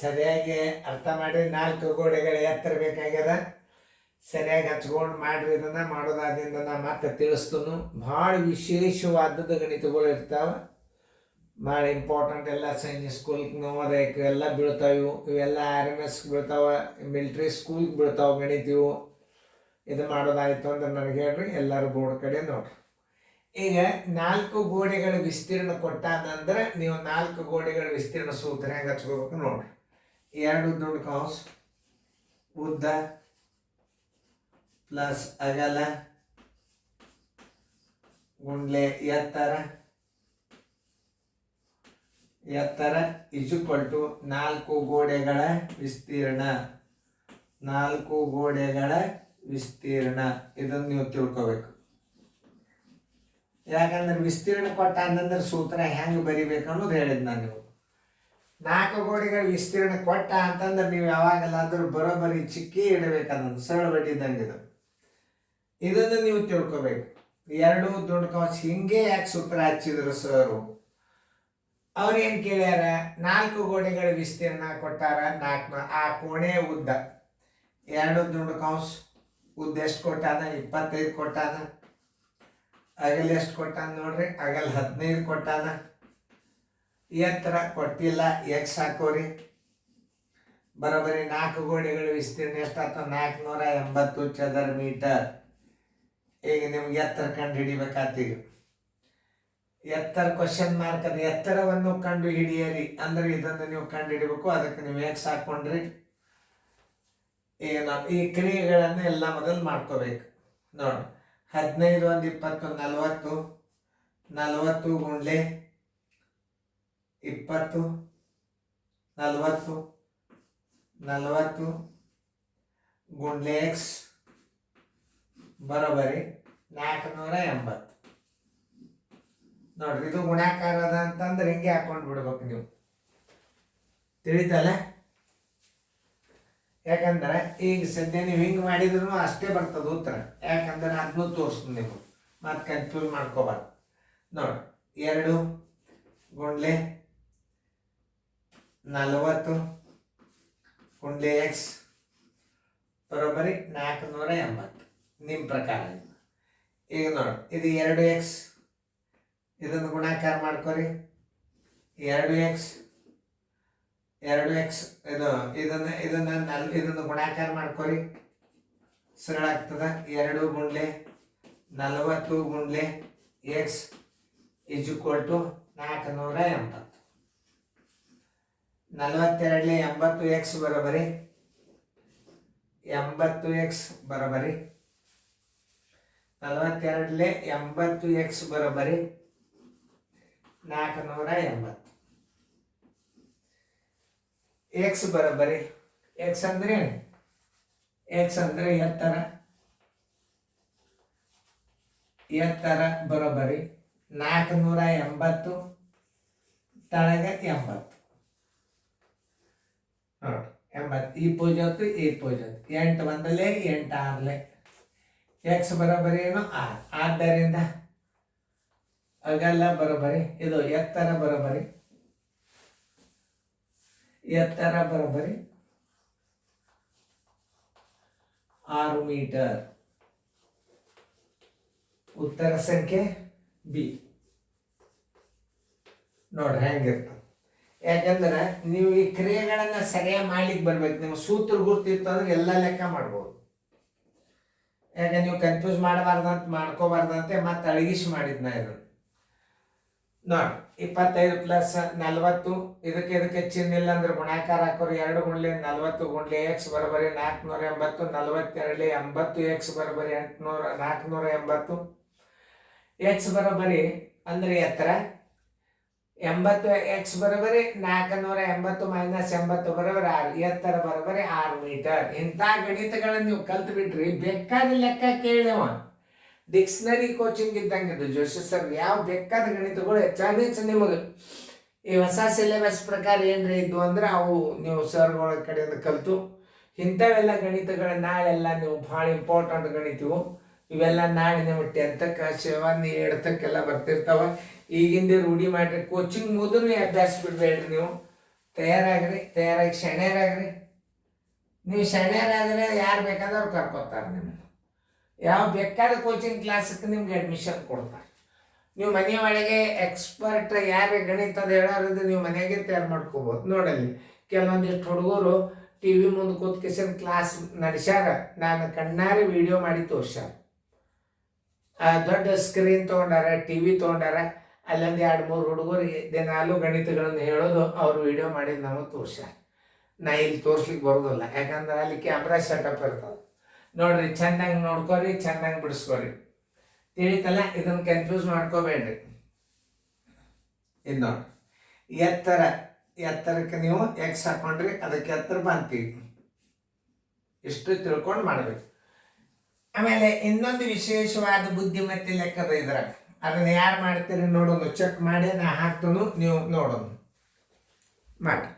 ಸರಿಯಾಗಿ ಅರ್ಥ ಮಾಡಿ 4 ಗೋಡೆಗಳ ಎತ್ತರ ಬೇಕಾಗ್ಯದ. ಸರಿಯಾಗಿ ಹಚ್ಕೊಂಡು ಮಾಡ್ರಿ. ಇದನ್ನ ಮಾಡೋದಾದ್ರಿಂದ ನಾ ಮತ್ತೆ ತಿಳಿಸ್ತನು. ಭಾಳ ವಿಶೇಷವಾದದ್ದು ಗಣಿತಗಳು ಇರ್ತಾವೆ, ಭಾಳ ಇಂಪಾರ್ಟೆಂಟ್. ಎಲ್ಲ ಸೈನಿಕ್ ಸ್ಕೂಲ್, ನವೋದಯಕ್ಕೆ ಎಲ್ಲ ಬೀಳ್ತಾವೆ. ಇವೆಲ್ಲ RMS ಬೀಳ್ತಾವೆ, ಮಿಲ್ಟ್ರಿ ಸ್ಕೂಲ್ಗೆ ಬೀಳ್ತಾವೆ ಗಣಿತ ಇವು. ಇದು ಮಾಡೋದಾಯ್ತು ಅಂದ್ರೆ ನನಗೆ ಹೇಳ್ರಿ, ಎಲ್ಲರೂ ಬೋರ್ಡ್ ಕಡೆ ನೋಡ್ರಿ. ಈಗ 4 ಗೋಡೆಗಳ ವಿಸ್ತೀರ್ಣ ಕೊಟ್ಟಾನಂದ್ರೆ ನೀವು 4 ಗೋಡೆಗಳ ವಿಸ್ತೀರ್ಣ ಸೂತ್ರ ಹೆಂಗೆ ಹಚ್ಕೋಬೇಕು ನೋಡ್ರಿ. 2 ದೊಡ್ಡ ಕೌಸ್ ಉದ್ದ ಪ್ಲಸ್ ಅಗಲ ಗುಂಡ್ಲೆ ಎತ್ತರ ಈಕ್ವಲ್ ಟು 4 ಗೋಡೆಗಳ ವಿಸ್ತೀರ್ಣ. 4 ಗೋಡೆಗಳ ವಿಸ್ತೀರ್ಣ ಇದನ್ನು ನೀವು ತಿಳ್ಕೋಬೇಕು. ಯಾಕಂದ್ರೆ ವಿಸ್ತೀರ್ಣ ಕೊಟ್ಟ ಅಂತಂದ್ರೆ ಸೂತ್ರ ಹೆಂಗೆ ಬರಿಬೇಕು ಅನ್ನೋದು ಹೇಳಿದ್ ನಾನು. ನೀವು 4 ಗೋಡೆಗಳ ವಿಸ್ತೀರ್ಣ ಕೊಟ್ಟ ಅಂತಂದ್ರೆ ನೀವು ಯಾವಾಗಲಾದ್ರೂ ಬರೋಬ್ಬರಿ ಚಿಕ್ಕಿ ಇಡಬೇಕನ್ನೋದು, ಸರಳ ಬಡ್ಡಿದ್ದಂಗೆ ಇದು. ಇದನ್ನು ನೀವು ತಿಳ್ಕೋಬೇಕು. 2 ದೊಡ್ಡ ಕವಚ ಹಿಂಗೆ ಯಾಕೆ ಸೂತ್ರ ಹಚ್ಚಿದ್ರು ಸರು? ಅವ್ರೇನು ಕೇಳ್ಯಾರ? 4 ಗೋಡೆಗಳ ವಿಸ್ತೀರ್ಣ ಕೊಟ್ಟಾರ. 4 ಆ ಕೋಣೆ ಉದ್ದ 2 ದೊಡ್ಡ ಕೌಸ್ ಉದ್ದ ಎಷ್ಟು ಕೊಟ್ಟಾನ? 25 ಕೊಟ್ಟಾನ. ಅಗಲ ಎಷ್ಟು ಕೊಟ್ಟಾನ ನೋಡ್ರಿ? ಅಗಲ 15 ಕೊಟ್ಟಾನ. ಎತ್ತರ ಕೊಟ್ಟಿಲ್ಲ, ಎಕ್ಸ್ ಹಾಕೋರಿ. ಬರೋಬ್ಬರಿ 4 ಗೋಡೆಗಳ ವಿಸ್ತೀರ್ಣ ಎಷ್ಟಾಯ್ತು? 480 ಚದರ ಮೀಟರ್. ಈಗ ನಿಮ್ಗೆ ಎತ್ತರ ಕಂಡು ಹಿಡಿಬೇಕಾತೀಗ. ಎತ್ತರ ಕ್ವಶನ್ ಮಾರ್ಕ್ ಅದು. ಎತ್ತರವನ್ನು ಕಂಡು ಹಿಡಿಯರಿ ಅಂದ್ರೆ ಇದನ್ನು ನೀವು ಕಂಡು ಹಿಡಿಬೇಕು. ಅದಕ್ಕೆ ನೀವು ಎಕ್ಸ್ ಹಾಕೊಂಡ್ರಿ. ಈಗ ನಾವು ಈ ಕ್ರಿಯೆಗಳನ್ನು ಎಲ್ಲ ಮೊದಲು ಮಾಡ್ಕೋಬೇಕು ನೋಡಿ. 15 1 20 40. 40 ಗುಂಡ್ಲೆ 20 40. 40 ಗುಂಡ್ಲೆ ಎಕ್ಸ್ ಬರೋಬರಿ 480 ನೋಡ್ರಿ. ಇದು ಗುಣಾಕಾರ ಅದ ಅಂತಂದ್ರೆ ಹಿಂಗೆ ಹಾಕೊಂಡು ಬಿಡ್ಬೇಕು ನೀವು. ತಿಳಿತಲ್ಲ? ಯಾಕಂದ್ರೆ ಈಗ ಸದ್ಯ ನೀವು ಹಿಂಗೆ ಮಾಡಿದ್ರು ಅಷ್ಟೇ ಬರ್ತದೆ ಉತ್ತರ. ಯಾಕಂದ್ರೆ ಅದನ್ನು ತೋರಿಸ್ತೀನಿ ನೀವು, ಮತ್ತೆ ಕನ್ಫ್ಯೂಸ್ ಮಾಡ್ಕೋಬಾರ್ದು. ನೋಡಿ 2 ಗುಂಡ್ಲೆ 40 ಗುಂಡ್ಲೆ ಎಕ್ಸ್ ಬರೋಬ್ಬರಿ 480 ನಿಮ್ಮ ಪ್ರಕಾರ. ಈಗ ನೋಡಿ ಇದು 2x, ಇದನ್ನು ಗುಣಾಕಾರ ಮಾಡ್ಕೊರಿ. 2x ಇದನ್ನು ಗುಣಾಕಾರ ಮಾಡ್ಕೊರಿ, ಸರಳ ಆಗ್ತದ. 2 ಗುಂಡ್ಲೆ 40 ಗುಂಡ್ಲೆ ಎಕ್ಸ್ ಈಕ್ವಲ್ ಟು 480. 42 80 ಎಕ್ಸ್ ಬರೋಬರಿ 80 ಎಕ್ಸ್ ಬರೋಬರಿ 42 80 ಎಕ್ಸ್ ಬರೋಬರಿ 480. ಎಕ್ಸ್ ಬರೋಬರಿ ಎಕ್ಸ್ ಅಂದ್ರೆ ಎತ್ತರ ಬರೋಬರಿ 480 ತಳಗ 80. ನೋಡಿ 80 ಈ ಪೂಜತ್ತು ಈ ಪೂಜತ್ತು 8 1 8 6 ಎಕ್ಸ್ ಬರೋಬರಿ ಏನು 6. ಆದ್ದರಿಂದ ಅಗಲ ಬರೋಬರಿ ಇದು ಎತ್ತರ ಬರೋಬರಿ 6 ಮೀಟರ್. ಉತ್ತರ ಸಂಖ್ಯೆ ಬಿ. ನೋಡ್ರಿ ಹೆಂಗಿರ್ತದೆ. ಯಾಕಂದ್ರೆ ನೀವು ಈ ಕ್ರಿಯೆಗಳನ್ನ ಸರಿಯಾಗಿ ಮಾಡ್ಲಿಕ್ಕೆ ಬರ್ಬೇಕು. ನಿಮ್ಮ ಸೂತ್ರ ಗುರ್ತಿರ್ತಂದ್ರೆ ಎಲ್ಲ ಲೆಕ್ಕ ಮಾಡ್ಬೋದು. ಯಾಕೆ ನೀವು ಕನ್ಫ್ಯೂಸ್ ಮಾಡ್ಕೋಬಾರ್ದಂತೆ ಮತ್ತೆ ಅಳಗಿಸಿ ಮಾಡಿದ್ನ ಇದು. ನೋಡಿ 25 ಪ್ಲಸ್ 40 ಇದಕ್ಕೆ ಚಿಹ್ನೆ ಇಲ್ಲ ಅಂದ್ರೆ ಗುಣಾಕಾರ ಹಾಕೋರಿ. 2 ಗುಂಡ್ಲೆ 40 ಗುಂಡ್ಲೆ ಎಕ್ಸ್ ಬರೋಬರಿ 480. 42 80 ಎಕ್ಸ್ ಬರೋಬರಿ 480. ಎಕ್ಸ್ ಬರೋಬರಿ ಅಂದ್ರೆ ಎತ್ತರ 80 ಎಕ್ಸ್ ಬರೋಬರಿ 480 ಮೈನಸ್ 80 ಬರೋಬರಿ 6. ಎತ್ತರ ಬರೋಬರಿ 6 ಮೀಟರ್. ಇಂಥ ಗಣಿತಗಳನ್ನ ನೀವು ಕಲ್ತು ಬಿಟ್ರಿ ಬೇಕಾದ ಲೆಕ್ಕ ಕೇಳಿವ. ಡಿಕ್ಸ್ನರಿ ಕೋಚಿಂಗ್ ಇದ್ದಂಗೆ ಇದು ಜೋಶಿ ಸರ್. ಯಾವ ಬೇಕಾದ ಗಣಿತಗಳು ಹೆಚ್ಚಾಗಿ ನಿಮಗೆ ಈ ಹೊಸ ಸಿಲೆಬಸ್ ಪ್ರಕಾರ ಏನ್ರಿ ಇದ್ವು ಅಂದ್ರೆ ಅವು ನೀವು ಸರ್ಗಳ ಕಡೆಯಿಂದ ಕಲಿತು ಇಂಥವೆಲ್ಲ ಗಣಿತಗಳು ನಾಳೆಲ್ಲ ನೀವು ಭಾಳ ಇಂಪಾರ್ಟೆಂಟ್ ಗಣಿತವು. ಇವೆಲ್ಲ ನಾಳೆ ನೀವು 10ಕ್ಕೆ 7 8ಕ್ಕೆಲ್ಲ ಬರ್ತಿರ್ತಾವೆ. ಈಗಿಂದ ರೂಢಿ ಮಾಡ್ರಿ. ಕೋಚಿಂಗ್ ಮೊದಲು ಅಭ್ಯಾಸ ಬಿಡಬೇಡ್ರಿ ನೀವು. ತಯಾರಾಗಿ ಶಣ್ಯರಾಗ್ರಿ. ನೀವು ಶಣ್ಯರಾದರೆ ಯಾರು ಬೇಕಾದವ್ರು ಕರ್ಕೊತಾರೆ. ನಿಮ್ಗೆ ಯಾವ ಬೇಕಾದ ಕೋಚಿಂಗ್ ಕ್ಲಾಸಕ್ಕೆ ನಿಮ್ಗೆ ಅಡ್ಮಿಷನ್ ಕೊಡ್ತಾರೆ. ನೀವು ಮನೆ ಒಳಗೆ ಎಕ್ಸ್ಪರ್ಟ್ ಯಾರು ಗಣಿತದ ಹೇಳೋರಿದ್ದು ನೀವು ಮನೆಯಾಗೆ ತಯಾರು ಮಾಡ್ಕೋಬೋದು. ನೋಡಲ್ಲಿ ಕೆಲವೊಂದಿಷ್ಟು ಹುಡುಗರು ಟಿ ವಿ ಮುಂದೆ ಕೂತ್ಕೇಶನ್ ಕ್ಲಾಸ್ ನಡೆಸ್ಯಾರ. ನಾನು ಕಣ್ಣಾರೆ ವಿಡಿಯೋ ಮಾಡಿ ತೋರ್ಸ್ಯಾರ. ದೊಡ್ಡ ಸ್ಕ್ರೀನ್ ತೊಗೊಂಡಾರ, ಟಿ ವಿ ತೊಗೊಂಡಾರ. ಅಲ್ಲೊಂದು 2-3 ಹುಡುಗರಿಗೆ ದಿನಾಲೂ ಗಣಿತಗಳನ್ನು ಹೇಳೋದು ಅವ್ರು ವಿಡಿಯೋ ಮಾಡಿದ್ದು ನಮಗೆ ತೋರ್ಸ್ಯಾರ. ನಾ ಇಲ್ಲಿ ತೋರ್ಸ್ಲಿಕ್ಕೆ ಬರೋದಿಲ್ಲ, ಯಾಕಂದ್ರೆ ಅಲ್ಲಿ ಕ್ಯಾಮ್ರಾ ಸೆಟಪ್ ಇರ್ತದೆ. ನೋಡ್ರಿ, ಚೆಂದಂಗೆ ನೋಡ್ಕೊರಿ, ಚೆಂದಂಗೆ ಬಿಡಿಸ್ಕೊರಿ. ತಿಳಿತಲ್ಲ? ಇದನ್ನು ಕನ್ಫ್ಯೂಸ್ ಮಾಡ್ಕೋಬೇಡ್ರಿ. ಇದು ನೋಡಿ, ಎತ್ತರಕ್ಕೆ ನೀವು ಎಕ್ಸ್ ಹಾಕೊಂಡ್ರಿ, ಅದಕ್ಕೆ ಎತ್ತರ ಬಂತೀವಿ. ಇಷ್ಟು ತಿಳ್ಕೊಂಡು ಮಾಡ್ಬೇಕು. ಆಮೇಲೆ ಇನ್ನೊಂದು ವಿಶೇಷವಾದ ಬುದ್ಧಿಮತ್ತೆ ಲೆಕ್ಕದ ಇದ್ರಾಗ, ಅದನ್ನು ಯಾರು ಮಾಡ್ತೀರಿ ನೋಡೋಣ, ಚೆಕ್ ಮಾಡಿ ನಾ ಹಾಕ್ತನು, ನೀವು ನೋಡೋಣ ಮಾಡಿ.